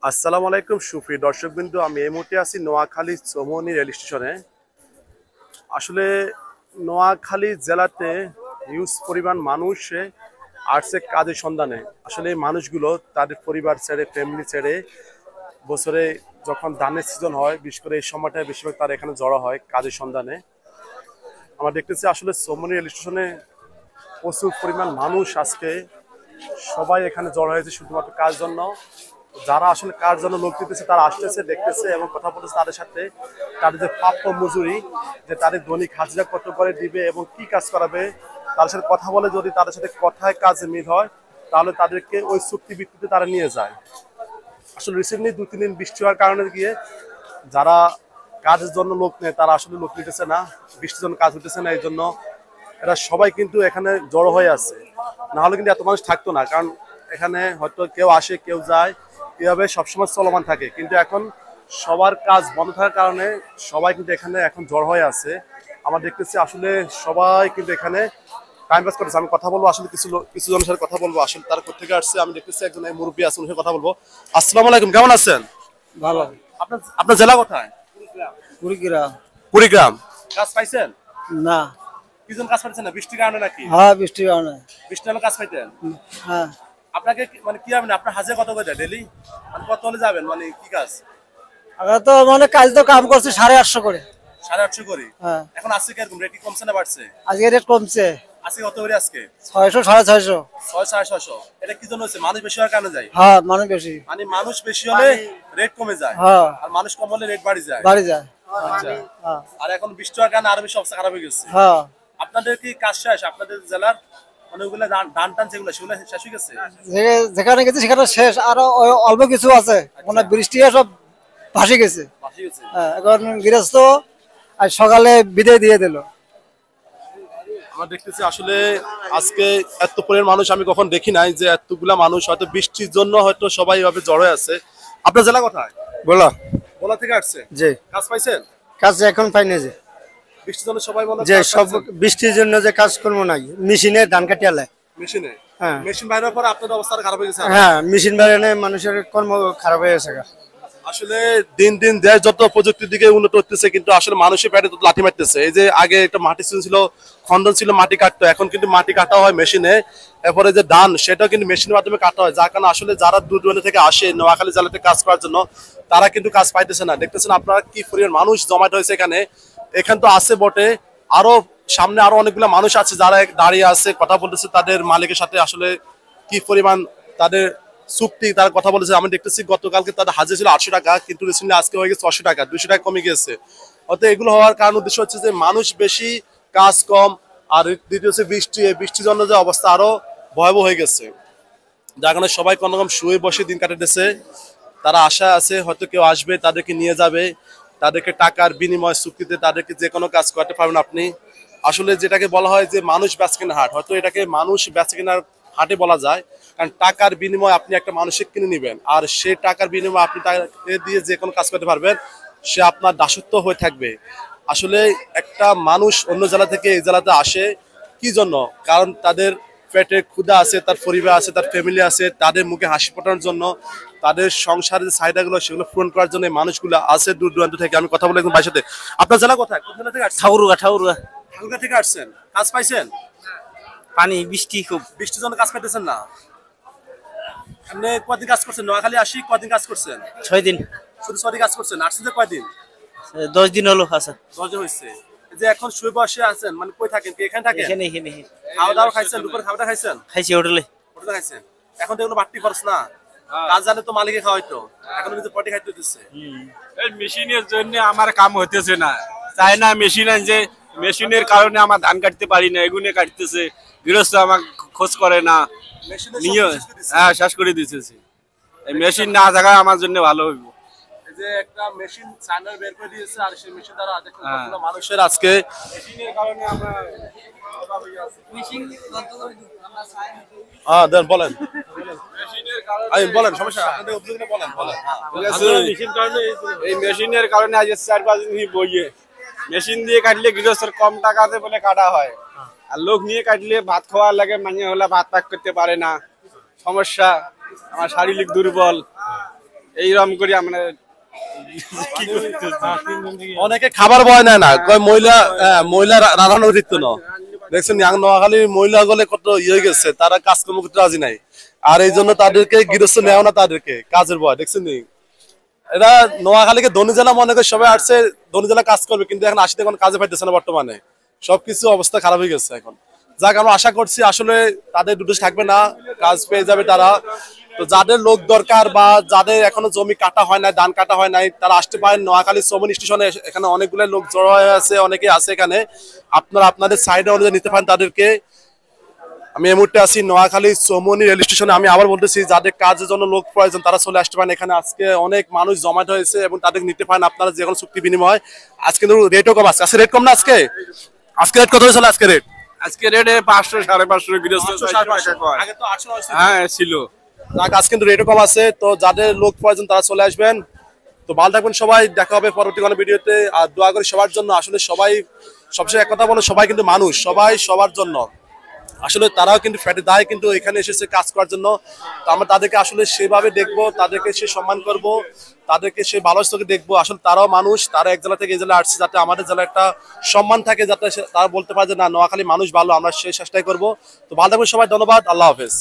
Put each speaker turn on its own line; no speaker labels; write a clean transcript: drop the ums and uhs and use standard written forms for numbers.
আসসালামু আলাইকুম সুপ্রিয় দর্শকবৃন্দ, আমি এই মুহূর্তে আছি নোয়াখালী চৌমুহনী রেল স্টেশনে। আসলে নোয়াখালী জেলাতে হিউজ পরিমাণ মানুষ আসছে কাজের সন্ধানে। আসলে এই মানুষগুলো তাদের পরিবার ছেড়ে, ফ্যামিলি ছেড়ে বছরে যখন ধানের সিজন হয়, বিশেষ করে এই সময়টায় বেশিরভাগ তারা এখানে জড়ো হয় কাজের সন্ধানে। আমরা দেখতেছি আসলে চৌমুহনী রেল স্টেশনে প্রচুর পরিমাণ মানুষ আজকে সবাই এখানে জড়ো হয়েছে শুধুমাত্র কাজ জন্য। যারা আসলে কার জন্য লোক দিতেছে তারা আসতেছে, দেখতেছে এবং কথা বলতেছে তাদের সাথে। তাদের যে প্রাপ্য মজুরি, যে তাদের দৈনিক হাজিরা কত করে দিবে এবং কি কাজ করাবে, তাদের সাথে কথা বলে যদি তাদের সাথে কথায় কাজে মিল হয় তাহলে তাদেরকে ওই চুক্তি ভিত্তিতে তারা নিয়ে যায়। আসলে রিসেন্টলি 2-3 দিন বৃষ্টি হওয়ার কারণে গিয়ে যারা কাজের জন্য লোক নেয় তারা আসলে লোক নিতেছে না, বৃষ্টির জন্য কাজ হতেছে না। এই জন্য এরা সবাই কিন্তু এখানে জড়ো হয়ে আছে, না হলে কিন্তু এত মানুষ থাকতো না। কারণ এখানে হয়তো কেউ আসে কেউ যায়, এভাবে সবসময় চলমান থাকে। কিন্তু এখন সবার কাজ বন্ধ থাকার কারণে সবাই কিন্তু এখানে এখন জড়ো হয়ে আছে। আমরা দেখতেছি আসলে সবাই কিন্তু এখানে টাইম পাস করতেছে। আমি কথা বলবো আসলে কিছু জনের সাথে কথা বলবো, আসলে তারা কোথেকে আসছে। আমি দেখতেছি একজন মুরব্বী আছে, ওনার সাথে কথা বলবো। আসসালামু আলাইকুম, কেমন আছেন?
ভালো।
আপনার আপনার জেলা কোথায়?
কুড়িগ্রাম।
কুড়িগ্রাম। কাজ পাইছেন?
না।
কি জন্য কাজ পাইছেন না? বৃষ্টির কারণে নাকি?
হ্যাঁ, বৃষ্টির কারণে।
বৃষ্টি হলে কাজ পাইতেন?
হ্যাঁ।
আপনাকে মানে কি হবে, আপনার হাজিরা কত করে দেয় ডেইলি? মানে কত হলে যাবেন, মানে কি কাজ?
আগে তো মানে কাজ তো কাম করছে 850 করে।
850 করে?
হ্যাঁ।
এখন আজকে কিরকম রেট, কমছে না বাড়ছে?
আজকে রেট কমছে।
আজকে কত করে? আজকে
600 650।
600-650। এটা কি জন্য হচ্ছে? মানুষ বেশি হওয়ার কারণে যায়?
হ্যাঁ, মানুষ বেশি।
মানে মানুষ বেশি হলে রেট কমে যায়,
হ্যাঁ,
আর মানুষ কম হলে রেট বাড়ি যায়।
বাড়ি যায়।
আচ্ছা।
হ্যাঁ।
আর এখন বৃষ্টি হওয়ার কারণে আরো বেশি অবস্থা খারাপ হয়ে গেছে।
হ্যাঁ।
আপনাদের কি কাজ শেষ? আপনাদের জেলার মানে ওগুলা ধান টান যেগুলো সেগুলো শেষ হয়ে গেছে?
যেখানে গেছে সেখানে শেষ, আর অল্প কিছু আছে। মানে বৃষ্টি সব ভাসে গেছে।
বাকি গেছে।
হ্যাঁ, এখন গৃহস্থ আজ সকালে বিদায় দিয়ে দিল।
আমরা দেখতেছি আসলে আজকে এত পরিমাণ মানুষ আমি কখন দেখি নাই, যে এতগুলা মানুষ হয়তো বৃষ্টির জন্য হয়তো সবাই এভাবে জড়ো আছে। আপনার জেলা কোথায়?
বলো।
বলা থেকে আসছে?
জি।
কাজ পাইছেন?
কাজ এখন পাইনি যে
বৃষ্টির জন্য সবাই বলে
যে সব বৃষ্টির জন্য যে কাজকর্ম নাই, মেশিনে ধান কাটি আলে।
মেশিনে?
হ্যাঁ।
মেশিন বাইরের পরে আপনাদের অবস্থা খারাপ হয়ে গেছে?
হ্যাঁ, মেশিন বাইরে মানুষের কর্ম খারাপ হয়ে গেছে।
আসলে দিন দিন দেশ যত প্রযুক্তির দিকে উন্নত হচ্ছে, কিন্তু আসলে মানুষের পেটে তত লাঠি মারতেছে। এই যে আগে একটা মাটি ছিল, খন্দন ছিল, মাটি কাটতো, এখন কিন্তু মাটি কাটা হয় মেশিনে। এরপরে যে ধান, সেটাও কিন্তু মেশিনের মাধ্যমে কাটা হয়, যার কারণে আসলে যারা দূর দূরান্ত থেকে আসে নোয়াখালী জেলাতে কাজ করার জন্য তারা কিন্তু কাজ পাইতেছে না। দেখতেছেন আপনারা কি পরিমাণ মানুষ জমায়েত হয়েছে এখানে। এখান তো আছে বটে, আরো সামনে আরো অনেকগুলো মানুষ আছে যারা দাঁড়িয়ে আছে, কথা বলতেছে তাদের মালিকের সাথে। আসলে কি পরিমাণ তাদের চুক্তি, তারা কথা বলেছে। আমি দেখতেছি গতকালকে তাদের হাজিরা ছিল 800 টাকা, কিন্তু রিসেন্টলি আজকে হয়ে গেছে 600 টাকা, 200 টাকা কমে গেছে। অর্থাৎ এগুলো হওয়ার কারণ উদ্দেশ্য হচ্ছে যে মানুষ বেশি, কাজ কম, আর দ্বিতীয় হচ্ছে বৃষ্টি। এই বৃষ্টির জন্য যে অবস্থা আরো ভয়াবহ হয়ে গেছে, যার কারণে সবাই কোনো রকম শুয়ে বসে দিন কাটাতেছে। তারা আশা আছে হয়তো কেউ আসবে তাদেরকে নিয়ে যাবে, তাদেরকে টাকার বিনিময় চুক্তিতে তাদেরকে যে কোনো কাজ করতে পারবেন আপনি। আসলে যেটাকে বলা হয় যে মানুষ বেচা কেনার হাট, হয়তো এটাকে মানুষ বেচা কেনার হাটে বলা যায়। কারণ টাকার বিনিময়ে আপনি একটা মানুষকে কিনে নেবেন, আর সেই টাকার বিনিময়ে আপনি তাকে দিয়ে যে কোনো কাজ করতে পারবেন, সে আপনার দাসত্ব হয়ে থাকবে। আসলে একটা মানুষ অন্য জেলা থেকে এই জেলাতে আসে কি জন্য? কারণ তাদের পেটে ক্ষুধা আছে, তার পরিবার আছে, তার ফ্যামিলি আছে, তাদের মুখে হাসি ফোটানোর জন্য, তাদের সংসারের যে চাহিদাগুলো সেগুলো পূরণ করার জন্য মানুষগুলো আছে দূর দূরান্ত থেকে। আমি কথা বলে একদম ভাইয়ের সাথে। আপনার জেলা কোথায়? কোন জেলা থেকে আসছেন?
ঠাকুরগা। ঠাকুরগা
ঠাকুরগাঁ থেকে আসছেন। কাজ পাইছেন?
পানি বৃষ্টি খুব।
বৃষ্টির জন্য কাজ পাইতেছেন না? আপনি কয়দিন কাজ করছেন নোয়াখালী আসি? কয়দিন কাজ করছেন?
6 দিন।
শুধু 6 দিন কাজ করছেন? আসছেন যে কয়দিন?
10 দিন হলো। আচ্ছা।
10 দিন হয়েছে। এই যে এখন শুয়ে বসে আছেন, মানে কই থাকেন? কি এখানে থাকেন?
এখানে এখানে
খাওয়া দাওয়া খাইছেন? দুপুরে খাওয়াটা খাইছেন?
খাইছি হোটেলে।
হোটেলে খাইছেন? এখন তো এগুলো বাড়তি খরচ না? কাজ জানে তো মালিকে খাওয়াইতো, এখন কিন্তু পটি খাইতে দিচ্ছে।
এই মেশিনের জন্য আমার কাম হইতেছে না, চাই না মেশিন আনছে, মেশিনের কারণে আমার ধান কাটতে পারি না, এগুনে কাটতেছে। গৃহস্থ আমাকে খোঁজ করে না, নিয়ে হ্যাঁ শেষ করে দিতেছে। এই মেশিন না থাকা আমার জন্য ভালো হইব।
এই যে একটা মেশিন চায়না বের করে দিয়েছে, আর সেই মেশিন দ্বারা দেখুন কতগুলো মানুষের আজকে
মেশিনের কারণে আমরা
দেন বলেন,
মেশিনের কারণে
বলেন সমস্যা আপনাদের অভিযোগটা বলেন বলেন।
এই মেশিনের কারণে আজ 4-5 দিন বইয়ে মেশিন দিয়ে কাটলে গৃহস্থের কম টাকাতে বলে কাটা হয়, আর লোক নিয়ে কাটলে ভাত খাওয়ার লাগে, মানে হলে ভাত পাক করতে পারে না, সমস্যা। আমার শারীরিক দুর্বল, এইরকম করে আমরা কি করতেছি?
অনেকে খাবার বয় নেয় না, কয় মহিলা মহিলা রান্নার অতিরিক্ত ন দেখছেন নোয়াখালী মহিলা গুলো কত ইয়ে হয়ে গেছে, তারা কাজকর্ম করতে রাজি নাই, আর এই জন্য তাদেরকে গৃহস্থ নেওয়া না, তাদেরকে কাজের বয় দেখছেন নি। এরা নোয়াখালীকে ধনী জেলা মনে করে সবাই আসছে ধনী জেলা কাজ করবে, কিন্তু এখন আসতে এখন কাজে পাইতেছে না, বর্তমানে সবকিছু অবস্থা খারাপ হয়ে গেছে এখন। যাক আমরা আশা করছি আসলে তাদের দুটো থাকবে না, কাজ পেয়ে যাবে তারা। তো যাদের লোক দরকার বা যাদের এখনো জমি কাটা হয় নাই, ধান কাটা হয় নাই, তারা আসতে পারেন নোয়াখালী শ্রমণ স্টেশনে। এখানে অনেকগুলো লোক জড়ো হয়ে আছে, অনেকে আছে এখানে, আপনারা আপনাদের সাইডে অনুযায়ী নিতে পারেন তাদেরকে। আমি এই মুহূর্তে আছি নোয়াখালী চৌমনি রেল স্টেশনে। আমি আবার বলতেছি যাদের কাজের জন্য লোক প্রয়োজন তারা চলে আসতে পারেন এখানে। আজকে অনেক মানুষ জমায়েত হয়েছে এবং তাদের নিতে পারেন আপনারা যে কোনো চুক্তি বিনিময়। আজকে কিন্তু রেটও কম আছে। আজকে রেট কম না, আজকে আজকে রেট কত হয়েছিল? আজকে রেট
আজকে রেটে 500 550 গৃহস্থ 400 টাকা কয়।
আগে তো 800 হয়েছিল।
হ্যাঁ ছিল।
যাক আজকে কিন্তু রেটও কম আছে। তো যাদের লোক প্রয়োজন তারা চলে আসবেন। তো ভালো থাকবেন সবাই, দেখা হবে পরবর্তী কোনো ভিডিওতে। আর দোয়া করি সবার জন্য। আসলে সবাই সবসময় এক কথা বলো, সবাই কিন্তু মানুষ, সবাই সবার জন্য। আসলে তারাও কিন্তু ফ্যাটে দায় কিন্তু এখানে এসেছে কাজ করার জন্য। তো আমরা তাদেরকে আসলে সেভাবে দেখবো, তাদেরকে সে সম্মান করব, তাদেরকে সে ভালো চোখে দেখবো। আসলে তারাও মানুষ, তারা এক জেলা থেকে এই জেলা আসছে, যাতে আমাদের জেলা একটা সম্মান থাকে, যাতে তারা বলতে পারে যে না নোয়াখালী মানুষ ভালো, আমরা সেই চেষ্টাই করবো। তো ভালো থাকবেন সবাই, ধন্যবাদ, আল্লাহ হাফেজ।